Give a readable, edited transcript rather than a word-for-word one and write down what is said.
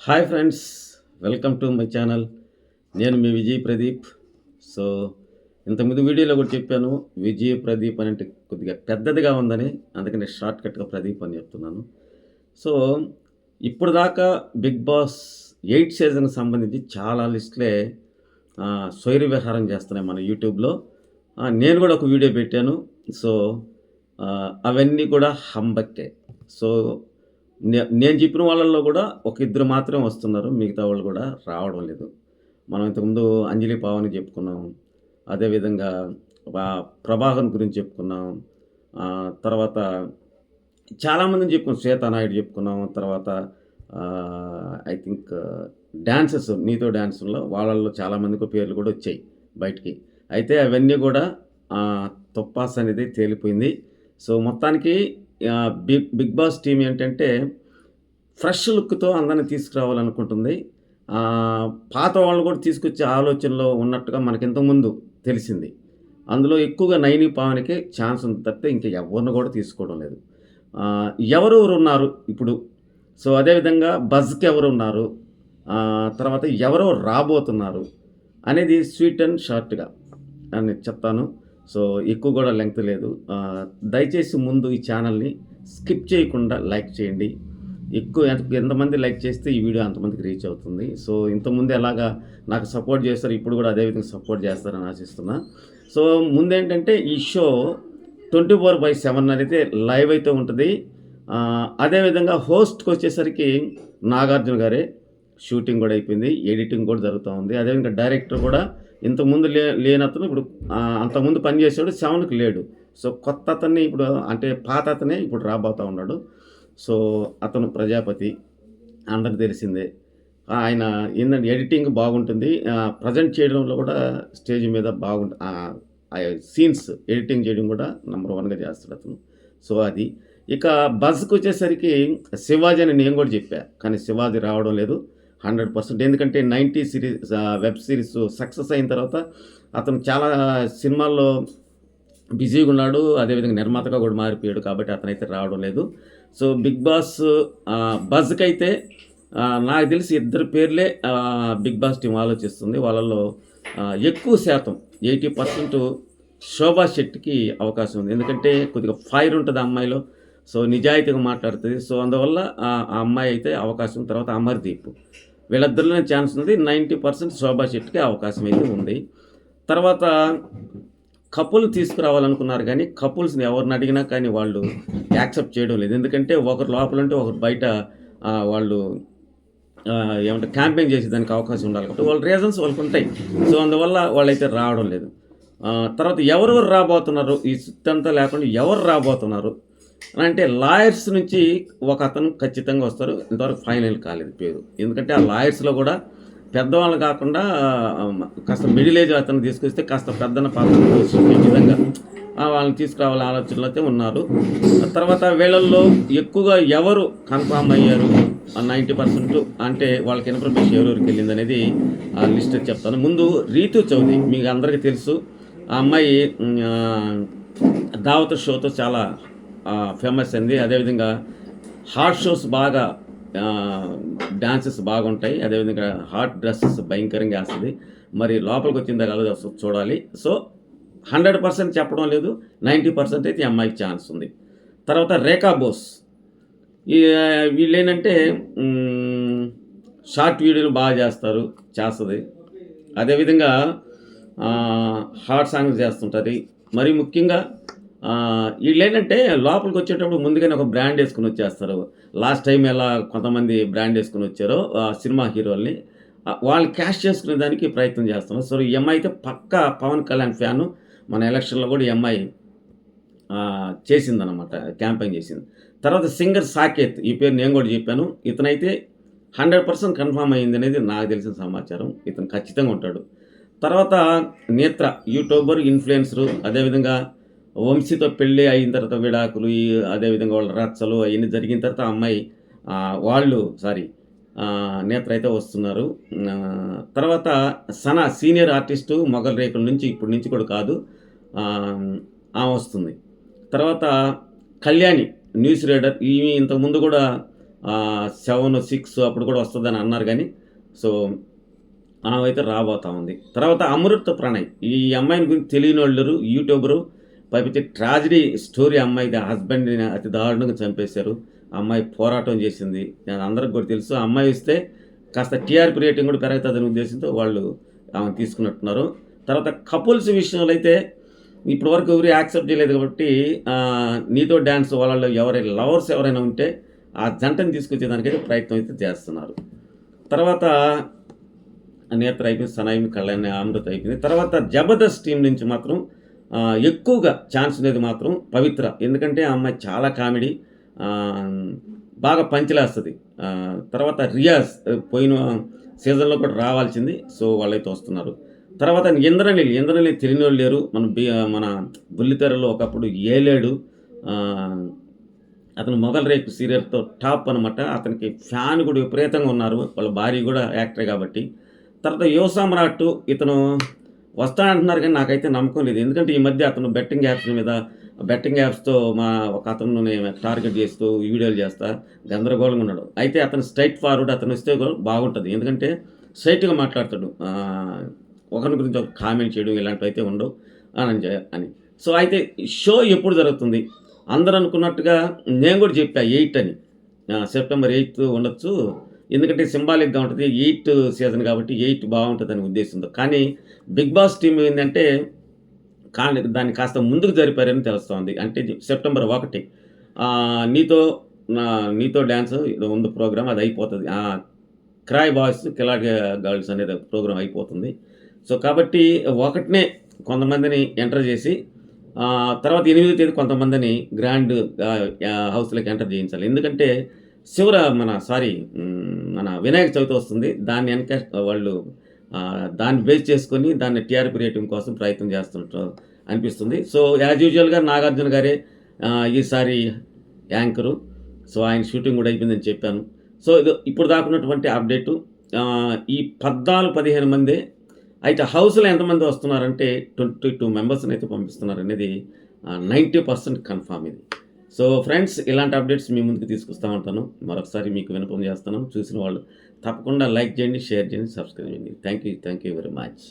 Hi friends, welcome to my channel. నేను మీ Vijay Pradeep. So ఇంతకుముందు వీడియోలో కూడా చెప్పాను, విజయ్ ప్రదీప్ అని అంటే కొద్దిగా పెద్దదిగా ఉందని, అందుకని షార్ట్కట్గా ప్రదీప్ అని చెప్తున్నాను. సో ఇప్పుడు దాకా బిగ్ బాస్ 8 సీజన్కి సంబంధించి చాలా లిస్టులే స్వైర విహారం చేస్తున్నాయి మన యూట్యూబ్లో. నేను కూడా ఒక వీడియో పెట్టాను. సో అవన్నీ కూడా హంబక్కే. సో నేను చెప్పిన వాళ్ళల్లో కూడా ఒక ఇద్దరు మాత్రమే వస్తున్నారు. మిగతా వాళ్ళు కూడా రావడం లేదు. మనం ఇంతకుముందు అంజలి పావని చెప్పుకున్నాం. అదేవిధంగా ప్రభాకర్ గురించి చెప్పుకున్నాం. తర్వాత చాలామందిని చెప్పుకున్నాం. శ్వేతానాయుడు చెప్పుకున్నాం. తర్వాత ఐ థింక్ డాన్సర్స్, నీతో డాన్సుల్లో వాళ్ళల్లో చాలామందికి పేర్లు కూడా వచ్చాయి బయటికి. అయితే అవన్నీ కూడా తొప్పాస్ అనేది తేలిపోయింది. సో మొత్తానికి బిగ్ బాస్ టీమ్ ఏంటంటే ఫ్రెష్ లుక్తో అందరిని తీసుకురావాలనుకుంటుంది. పాత వాళ్ళు కూడా తీసుకొచ్చే ఆలోచనలో ఉన్నట్టుగా మనకి ఇంతకుముందు తెలిసింది. అందులో ఎక్కువగా నైని పావనికి ఛాన్స్ ఉంది తప్పితే ఇంకా ఎవరిని కూడా తీసుకోవడం లేదు. ఎవరెవరు ఉన్నారు ఇప్పుడు, సో అదేవిధంగా బజ్కి ఎవరు ఉన్నారు, తర్వాత ఎవరెవరు రాబోతున్నారు అనేది స్వీట్ అండ్ షార్ట్గా అని చెప్తాను. సో ఎక్కువ కూడా లెంగ్త్ లేదు. దయచేసి ముందు ఈ ఛానల్ని స్కిప్ చేయకుండా లైక్ చేయండి. ఎంతమంది లైక్ చేస్తే ఈ వీడియో అంతమందికి రీచ్ అవుతుంది. సో ఇంతకుముందు ఎలాగా నాకు సపోర్ట్ చేస్తారు, ఇప్పుడు కూడా అదేవిధంగా సపోర్ట్ చేస్తారని ఆశిస్తున్నా. సో ముందేంటంటే ఈ షో 24/7 అయితే లైవ్ అయితే ఉంటుంది. అదేవిధంగా హోస్ట్కి వచ్చేసరికి నాగార్జున గారే. షూటింగ్ కూడా అయిపోయింది, ఎడిటింగ్ కూడా జరుగుతూ ఉంది. అదేవిధంగా డైరెక్టర్ కూడా ఇంతకుముందు లేనతను ఇప్పుడు అంతకుముందు పనిచేసాడు, 7కి లేడు. సో కొత్త అతన్ని ఇప్పుడు అంటే పాత అతనే ఇప్పుడు రాబోతూ ఉన్నాడు. సో అతను ప్రజాపతి అందరికి తెలిసిందే. ఆయన ఏంటంటే ఎడిటింగ్ బాగుంటుంది, ప్రజెంట్ చేయడంలో కూడా స్టేజ్ మీద సీన్స్ ఎడిటింగ్ చేయడం కూడా నెంబర్ 1గా చేస్తాడు అతను. సో అది ఇక బజ్కి వచ్చేసరికి శివాజీ అని నేను కూడా చెప్పా, కానీ శివాజీ రావడం లేదు 100%. ఎందుకంటే 90 సిరీస్ వెబ్ సిరీస్ సక్సెస్ అయిన తర్వాత అతను చాలా సినిమాల్లో బిజీగా ఉన్నాడు. అదేవిధంగా నిర్మాతగా కూడా మారిపోయాడు, కాబట్టి అతనైతే రావడం లేదు. సో బిగ్ బాస్ బజ్కి అయితే నాకు తెలిసి ఇద్దరు పేర్లే బిగ్ బాస్ టీం ఆలోచిస్తుంది. వాళ్ళల్లో ఎక్కువ శాతం 80% శోభా శెట్టికి అవకాశం ఉంది. ఎందుకంటే కొద్దిగా ఫైర్ ఉంటుంది ఆ అమ్మాయిలో. సో నిజాయితీగా మాట్లాడుతుంది. సో అందువల్ల ఆ అమ్మాయి అయితే అవకాశం. తర్వాత అమర్దీప్, వీళ్ళిద్దరిలోనే ఛాన్స్ ఉంది. 90% శోభా శెట్టికి అవకాశం అయితే ఉంది. తర్వాత కపుల్ తీసుకురావాలనుకున్నారు, కానీ కపుల్స్ని ఎవరిని అడిగినా కానీ వాళ్ళు యాక్సెప్ట్ చేయడం లేదు. ఎందుకంటే ఒకరు లోపల ఉంటే ఒకరు బయట వాళ్ళు ఏమంటే క్యాంపెయిన్ చేసేదానికి అవకాశం ఉండాలి, కాబట్టి వాళ్ళ రీజన్స్ వాళ్ళకు ఉంటాయి. సో అందువల్ల వాళ్ళైతే రావడం లేదు. తర్వాత ఎవరెవరు రాబోతున్నారు, ఈ సుత్తంతా లేకుండా ఎవరు రాబోతున్నారు అంటే లాయర్స్ నుంచి ఒక అతను ఖచ్చితంగా వస్తారు. ఇంతవరకు ఫైనల్ కాలేదు పేరు. ఎందుకంటే ఆ లాయర్స్లో కూడా పెద్దవాళ్ళు కాకుండా కాస్త మిడిల్ ఏజ్ అతను తీసుకొస్తే కాస్త పెద్దన పాత్ర ఈ విధంగా వాళ్ళని తీసుకురావాలని ఆలోచనలు అయితే ఉన్నారు. తర్వాత వీళ్ళల్లో ఎక్కువగా ఎవరు కన్ఫామ్ అయ్యారు 90% అంటే వాళ్ళకి ఇన్ఫర్మేషన్ ఎవరెవరికి వెళ్ళింది అనేది ఆ లిస్ట్ చెప్తాను. ముందు రీతు చౌదరి, మీకు అందరికీ తెలుసు. ఆ అమ్మాయి దావత్ షోతో చాలా ఫేమస్ అయింది. అదేవిధంగా హాట్ షోస్ బాగా డాన్సెస్ బాగుంటాయి. అదేవిధంగా హాట్ డ్రెస్సెస్ భయంకరంగా వేస్తుంది. మరి లోపలికి వచ్చిందా కాదు చూడాలి. సో 100% చెప్పడం లేదు, 90% అయితే ఈ అమ్మాయికి ఛాన్స్ ఉంది. తర్వాత రేఖా బోస్, వీళ్ళు ఏంటంటే షార్ట్ వీడియోలు బాగా చేస్తుంది. అదేవిధంగా హాట్ సాంగ్స్ చేస్తుంటుంది. మరి ముఖ్యంగా వీళ్ళు ఏంటంటే లోపలికి వచ్చేటప్పుడు ముందుగానే ఒక బ్రాండ్ వేసుకుని వచ్చేస్తారు. లాస్ట్ టైం ఎలా కొంతమంది బ్రాండ్ వేసుకుని వచ్చారో సినిమా హీరోల్ని వాళ్ళు క్యాష్ చేసుకునే దానికి ప్రయత్నం చేస్తున్నారు. సో ఈ అమ్మాయి అయితే పక్కా పవన్ కళ్యాణ్ ఫ్యాను. మన ఎలక్షన్లో కూడా ఈ అమ్మాయి చేసిందనమాట, క్యాంపెయిన్ చేసింది. తర్వాత సింగర్ సాకేత్, ఈ పేరు నేను కూడా చెప్పాను. ఇతనైతే 100% కన్ఫామ్ అయ్యింది అనేది నాకు తెలిసిన సమాచారం. ఇతను ఖచ్చితంగా ఉంటాడు. తర్వాత నేత్ర, యూట్యూబర్, ఇన్ఫ్లుయెన్సరు. అదేవిధంగా వంశీతో పెళ్ళి అయిన తర్వాత విడాకులు, అదేవిధంగా వాళ్ళ రచ్చలు అవన్నీ జరిగిన తర్వాత అమ్మాయి నేత్ర అయితే వస్తున్నారు. తర్వాత సనా, సీనియర్ ఆర్టిస్టు, మొగల్ రేకుల నుంచి ఇప్పటి నుంచి కూడా కాదు, ఆమె వస్తుంది. తర్వాత కళ్యాణి, న్యూస్ రీడర్, ఈమె ఇంతకుముందు కూడా 7, 6 అప్పుడు కూడా వస్తుందని అన్నారు కానీ సో ఆమె అయితే రాబోతా ఉంది. తర్వాత అమృత ప్రణయ్. ఈ అమ్మాయిని గురించి తెలియనోళ్ళు యూట్యూబరు పైపెచ్చి ట్రాజడీ స్టోరీ అమ్మాయిది. హస్బెండ్‌ని అతి దారుణంగా చంపేశారు. ఆ అమ్మాయి పోరాటం చేసింది. అది అందరికి కూడా తెలుసు. ఆ అమ్మాయి వస్తే కాస్త టీఆర్‌పీ రేటింగ్ కూడా పెరుగుతదనే ఉద్దేశంతో వాళ్ళు ఆమెను తీసుకున్నట్టున్నారు. తర్వాత కపుల్స్ విషయంలో అయితే ఇప్పటి వరకు ఎవరు యాక్సెప్ట్ చేయలేదు కాబట్టి నీతో డాన్స్ వాళ్ళలో ఎవరైనా లవర్స్ ఎవరైనా ఉంటే ఆ జంటని తీసుకొచ్చేదానికైతే ప్రయత్నం అయితే చేస్తున్నారు. తర్వాత నేత్ర అయిపోయింది, సనాయిని, కళ్యాణి, అమృత అయిపోయింది. తర్వాత జబర్దస్త్ టీం నుంచి మాత్రం ఎక్కువగా ఛాన్స్ ఉండేది మాత్రం పవిత్ర. ఎందుకంటే ఆ అమ్మాయి చాలా కామెడీ, బాగా పంచలేస్తుంది. తర్వాత రియాజ్ పోయిన సీజన్లో కూడా రావాల్సింది. సో వాళ్ళైతే వస్తున్నారు. తర్వాత ఇంద్రనీల్ తెలియని వాళ్ళు లేరు. మన బుల్లితెరలో ఒకప్పుడు ఏలేడు. అతను మొగల్ రేకు సీరియల్తో టాప్ అనమాట. అతనికి ఫ్యాన్ కూడా విపరీతంగా ఉన్నారు. వాళ్ళ భార్య కూడా యాక్టరే కాబట్టి. తర్వాత యువ సామ్రాట్ ఇతను వస్తానంటున్నారు కానీ నాకైతే నమ్మకం లేదు. ఎందుకంటే ఈ మధ్య అతను బెట్టింగ్ యాప్స్తో ఒక అతను టార్గెట్ చేస్తూ వీడియోలు చేస్తా గందరగోళంగా ఉన్నాడు. అయితే అతను స్ట్రైట్ ఫార్వర్డ్, అతను వస్తే బాగుంటుంది. ఎందుకంటే స్ట్రైట్గా మాట్లాడతాడు. ఒకరి గురించి ఒక కామెంట్ చేయడం ఇలాంటివి అయితే ఉండవు అని. సో అయితే షో ఎప్పుడు జరుగుతుంది? అందరూ అనుకున్నట్టుగా నేను కూడా చెప్పా 8 అని. సెప్టెంబర్ 8 ఉండొచ్చు. ఎందుకంటే సింబాలిక్గా ఉంటుంది. 8 సీజన్ కాబట్టి 8 బాగుంటుందని ఉద్దేశంతో. కానీ బిగ్ బాస్ టీం ఏంటంటే దాన్ని కాస్త ముందుకు జరిపారని తెలుస్తోంది. అంటే సెప్టెంబర్ 1 నీతో డ్యాన్స్ ఉంది ప్రోగ్రామ్, అది అయిపోతుంది. క్రాయ్ బాయ్స్ కిలాడి గర్ల్స్ అనేది ప్రోగ్రామ్ అయిపోతుంది. సో కాబట్టి 1నే కొంతమందిని ఎంటర్ చేసి తర్వాత 8వ తేదీ కొంతమందిని గ్రాండ్ హౌస్లోకి ఎంటర్ చేయించాలి. ఎందుకంటే మన వినాయక చవితి వస్తుంది. దాన్ని వాళ్ళు దాన్ని బేస్ చేసుకొని దాన్ని టీఆర్పీ రేటింగ్ కోసం ప్రయత్నం చేస్తున్నట్టు అనిపిస్తుంది. సో యాజ్ యూజువల్గా నాగార్జున గారే ఈసారి యాంకరు. సో ఆయన షూటింగ్ కూడా అయిపోయిందని చెప్పాను. సో ఇప్పుడు దాకున్నటువంటి అప్డేటు ఈ 14-15 మందే. అయితే హౌస్లో ఎంతమంది వస్తున్నారంటే 22 మెంబర్స్ని అయితే పంపిస్తున్నారు అనేది 90% కన్ఫామ్ ఇది. సో ఫ్రెండ్స్, ఇలాంటి అప్డేట్స్ మీ ముందుకు తీసుకొస్తూ ఉంటాను. మరొకసారి మీకు విన్నపం చేస్తాను. చూసిన వాళ్ళు తప్పకుండా లైక్ చేయండి, షేర్ చేయండి, సబ్స్క్రైబ్ చేయండి. Thank you very much.